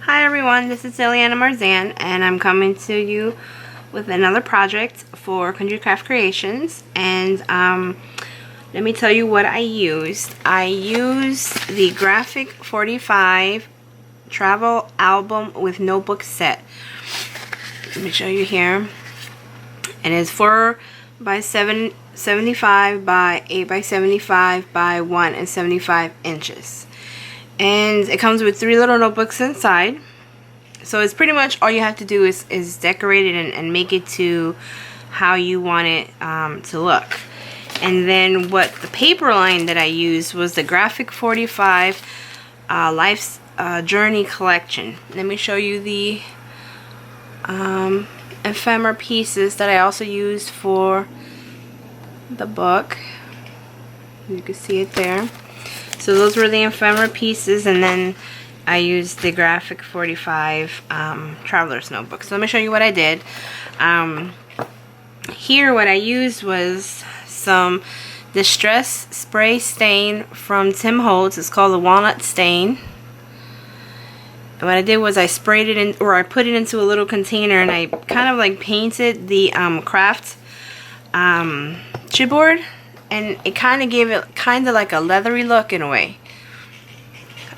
Hi everyone, this is Ileana Marzan and I'm coming to you with another project for Country Craft Creations. And let me tell you what I used. I used the G45 Travel Album with notebook set. Let me show you here. And it's 4 by 75 by 8 by 75 by 1 inches. And it comes with 3 little notebooks inside. So it's pretty much all you have to do is decorate it and make it to how you want it to look. And then what the paper line that I used was the G45 Life's Journey collection. Let me show you the ephemera pieces that I also used for the book. You can see it there. So those were the ephemera pieces, and then I used the G45 Traveler's Notebook. So let me show you what I did. Here what I used was some Distress Spray Stain from Tim Holtz. It's called the Walnut Stain. And what I did was I sprayed it in, or I put it into a little container, and I kind of like painted the kraft chipboard. And it kind of gave it kind of like a leathery look in a way.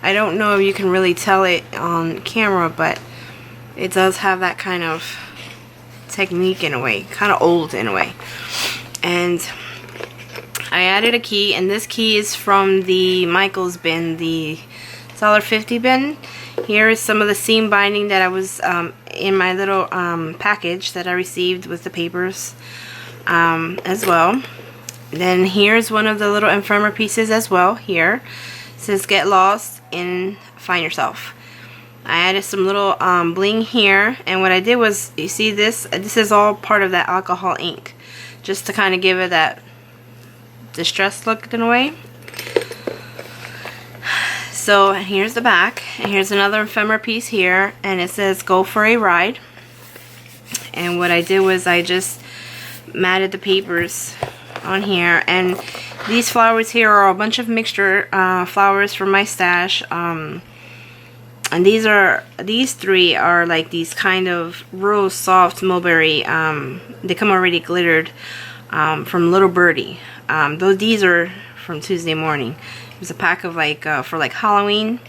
I don't know if you can really tell it on camera, but it does have that kind of technique in a way. Kind of old in a way. And I added a key, and this key is from the Michaels bin, the $1.50 bin. Here is some of the seam binding that I was in my little package that I received with the papers as well. Then here's one of the little ephemera pieces as well. Here it says get lost and find yourself. I added some little bling here, and what I did was, you see this is all part of that alcohol ink, just to kind of give it that distressed look in a way. So here's the back, and here's another ephemera piece here, and it says go for a ride. And what I did was I just matted the papers on here, and these flowers here are a bunch of mixture flowers from my stash, and these 3 are like these kind of real soft mulberry, they come already glittered, from Little Birdie. These are from Tuesday Morning. It was a pack of like for like Halloween,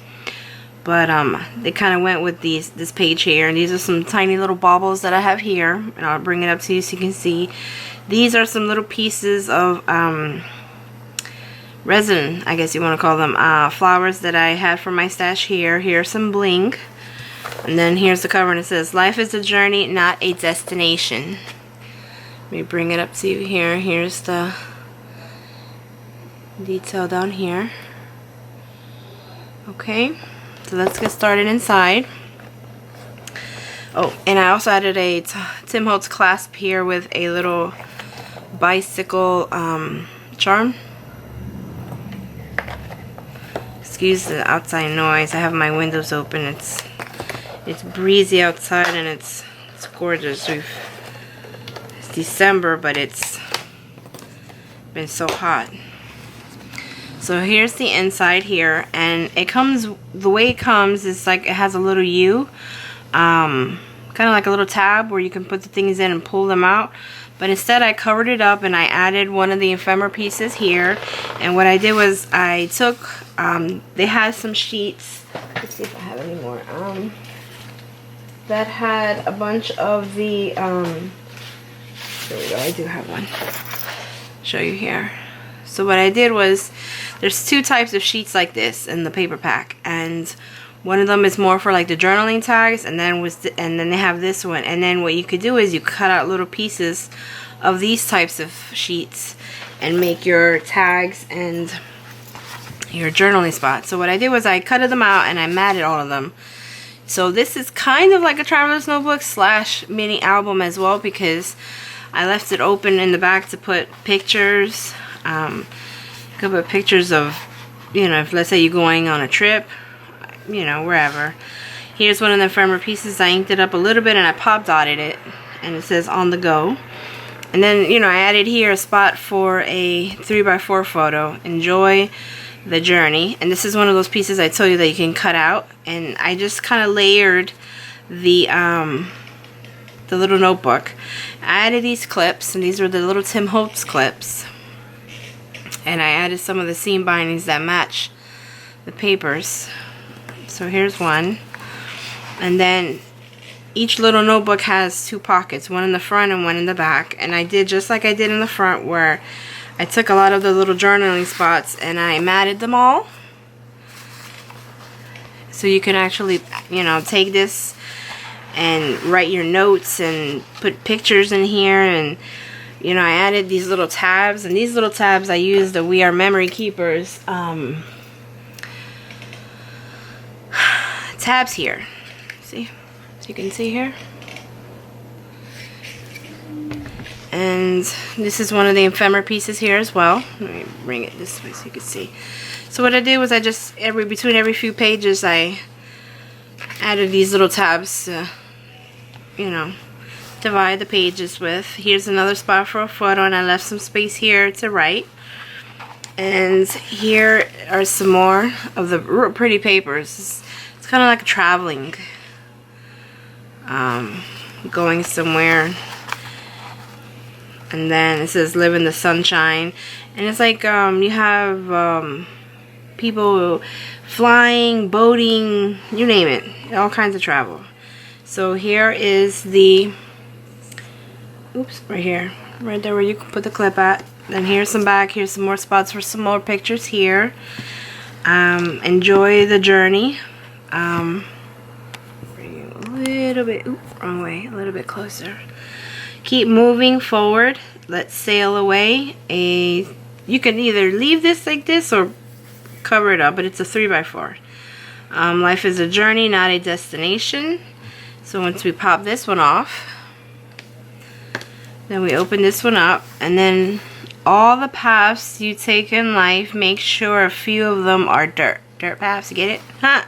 but they kind of went with this page here, and these are some tiny little baubles that I have here, and I'll bring it up to you so you can see. These are some little pieces of resin, I guess you want to call them, flowers that I had from my stash here. Here's some bling, and then here's the cover, and it says life is a journey, not a destination. Let me bring it up to you here. Here's the detail down here. Okay, so let's get started inside. Oh, and I also added a Tim Holtz clasp here with a little bicycle charm. Excuse the outside noise. I have my windows open. It's breezy outside, and it's gorgeous. It's December, but it's been so hot. So here's the inside here, and it comes, the way it comes is like it has a little U, kind of like a little tab where you can put the things in and pull them out. But instead I covered it up, and I added one of the ephemera pieces here. And what I did was I took, they had some sheets, let's see if I have any more, that had a bunch of the, there we go, I do have one, show you here. So what I did was, there's 2 types of sheets like this in the paper pack, and one of them is more for like the journaling tags, and then they have this one. And then what you could do is you cut out little pieces of these types of sheets and make your tags and your journaling spots. So what I did was I cutted them out and I matted all of them. So this is kind of like a traveler's notebook / mini album as well, because I left it open in the back to put pictures. A couple of pictures of, you know, if let's say you're going on a trip, you know, wherever. Here's one of the ephemera pieces. I inked it up a little bit and I pop dotted it, and it says on the go. And then, you know, I added here a spot for a 3x4 photo. Enjoy the journey. And this is one of those pieces I told you that you can cut out, and I just kind of layered the little notebook. I added these clips, and these were the little Tim Holtz clips, and I added some of the seam bindings that match the papers. So here's one, and then each little notebook has two pockets, one in the front and one in the back. And I did just like I did in the front, where I took a lot of the little journaling spots and I matted them all, so you can actually, you know, take this and write your notes and put pictures in here. And you know, I added these little tabs, and these little tabs I used the We Are Memory Keepers tabs here. See, so you can see here. And this is one of the ephemera pieces here as well. Let me bring it this way so you can see. So what I did was I just between every few pages I added these little tabs to, you know, divide the pages with. Here's another spot for a photo, and I left some space here to write. And here are some more of the real pretty papers. It's kind of like traveling, going somewhere. And then it says live in the sunshine, and it's like you have people flying, boating, you name it, all kinds of travel. So here is the, oops, right here, right there where you can put the clip at. Then here's some back, here's some more spots for some more pictures here. Enjoy the journey. Bring you a little bit, oops, wrong way, a little bit closer. Keep moving forward. Let's sail away. You can either leave this like this or cover it up, but it's a 3x4. Life is a journey, not a destination. So once we pop this one off, then we open this one up, and then all the paths you take in life, make sure a few of them are dirt paths. You get it? Huh?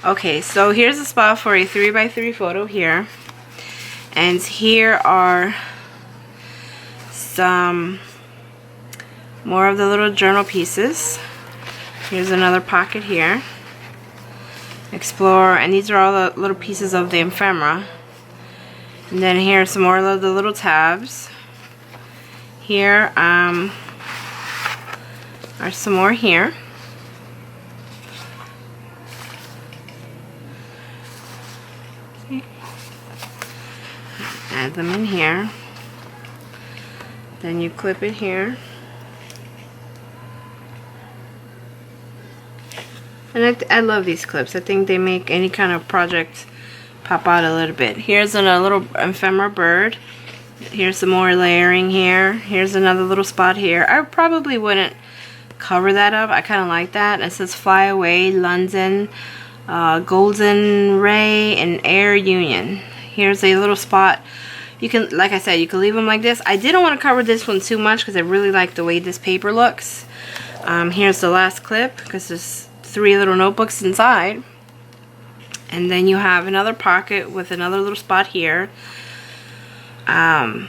Okay, so here's a spot for a 3x3 photo here. And here are some more of the little journal pieces. Here's another pocket here. Explore, and these are all the little pieces of the ephemera. And then here are some more of the little tabs. Here are some more here. Add them in here. Then you clip it here. And I love these clips. I think they make any kind of project pop out a little bit. Here's a little ephemera bird. Here's some more layering here. Here's another little spot here. I probably wouldn't cover that up. I kind of like that. It says fly away, London, Golden Ray, and Air Union. Here's a little spot. You can, like I said, you can leave them like this. I didn't want to cover this one too much because I really like the way this paper looks. Here's the last clip because there's 3 little notebooks inside. And then you have another pocket with another little spot here. Some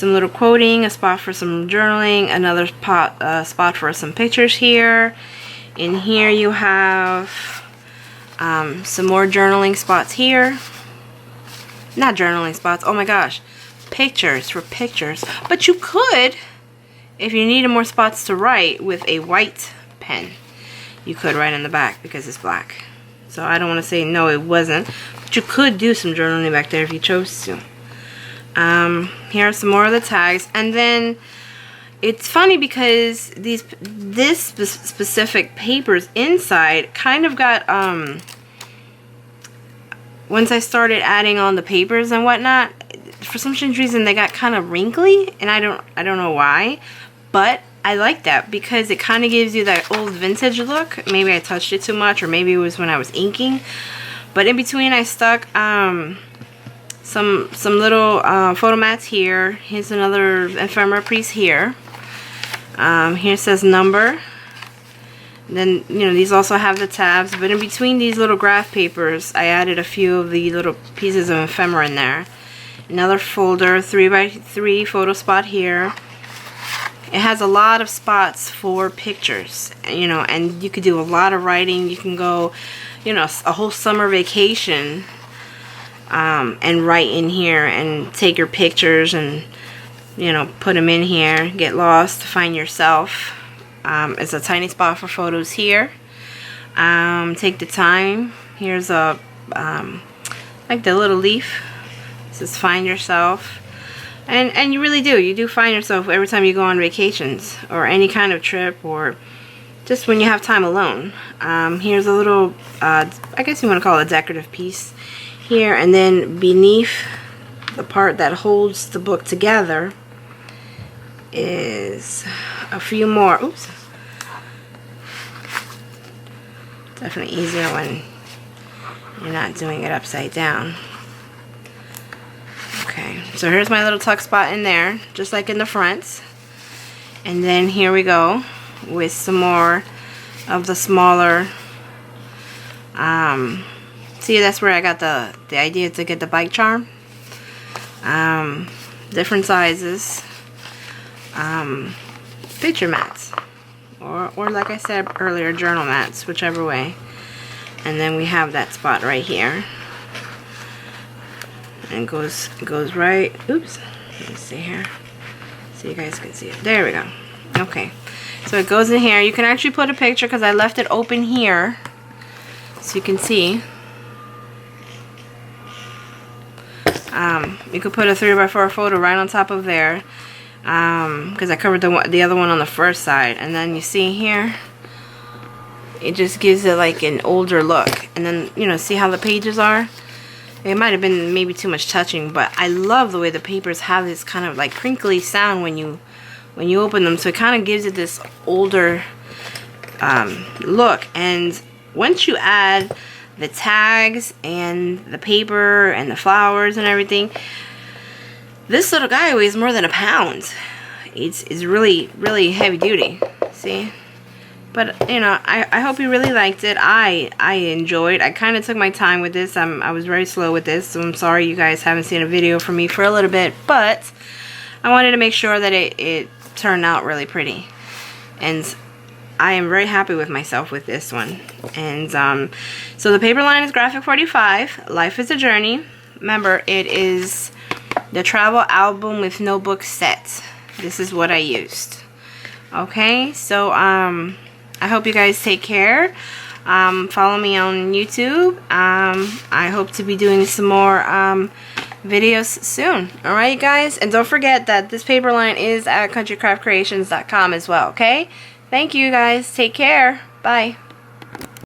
little quoting, a spot for some journaling, another spot for some pictures here. In here you have some more journaling spots here. Not journaling spots, oh my gosh, pictures for pictures. But you could, if you needed more spots to write with a white pen, you could write in the back because it's black. So I don't want to say no, it wasn't, but you could do some journaling back there if you chose to. Here are some more of the tags, and then it's funny because this specific papers inside kind of got once I started adding on the papers and whatnot, for some strange reason they got kind of wrinkly, and I don't know why, but I like that because it kind of gives you that old vintage look. Maybe I touched it too much, or maybe it was when I was inking. But in between I stuck some little photo mats here. Here's another ephemera piece here. Here says number. Then, you know, these also have the tabs, but in between these little graph papers, I added a few of the little pieces of ephemera in there. Another folder, 3x3 photo spot here. it has a lot of spots for pictures, you know, and you could do a lot of writing. You can go, you know, a whole summer vacation and write in here and take your pictures and, you know, put them in here. Get lost, find yourself. It's a tiny spot for photos here. Take the time. Here's a like the little leaf. This is find yourself. And you really do. You do find yourself every time you go on vacations or any kind of trip, or just when you have time alone. Here's a little, I guess you want to call it a decorative piece here. And then beneath the part that holds the book together is a few more. Oops. Definitely easier when you're not doing it upside down. Okay, so here's my little tuck spot in there, just like in the front. And then here we go with some more of the smaller, see, that's where I got the idea to get the bike charm. Different sizes, picture mats, or like I said earlier, journal mats, whichever way. And then we have that spot right here. And goes right, oops, let me see here, so you guys can see it. There we go. Okay, so it goes in here. You can actually put a picture because I left it open here so you can see. You could put a 3x4 photo right on top of there, because I covered the other one on the first side. And then you see here, it just gives it like an older look. And then, you know, see how the pages are? It might have been maybe too much touching, but I love the way the papers have this kind of like crinkly sound when you open them. So it kind of gives it this older look. And once you add the tags and the paper and the flowers and everything, this little guy weighs more than a pound. It's really, really heavy duty. See? But, you know, I hope you really liked it. I enjoyed. I kind of took my time with this. I was very slow with this, so I'm sorry you guys haven't seen a video from me for a little bit. But I wanted to make sure that it turned out really pretty. And I am very happy with myself with this one. And so the paper line is Graphic 45. Life is a Journey. Remember, it is the travel album with notebook set. This is what I used. Okay, so I hope you guys take care. Follow me on YouTube. I hope to be doing some more videos soon. Alright, guys? And don't forget that this paper line is at countrycraftcreations.com as well, okay? Thank you, guys. Take care. Bye.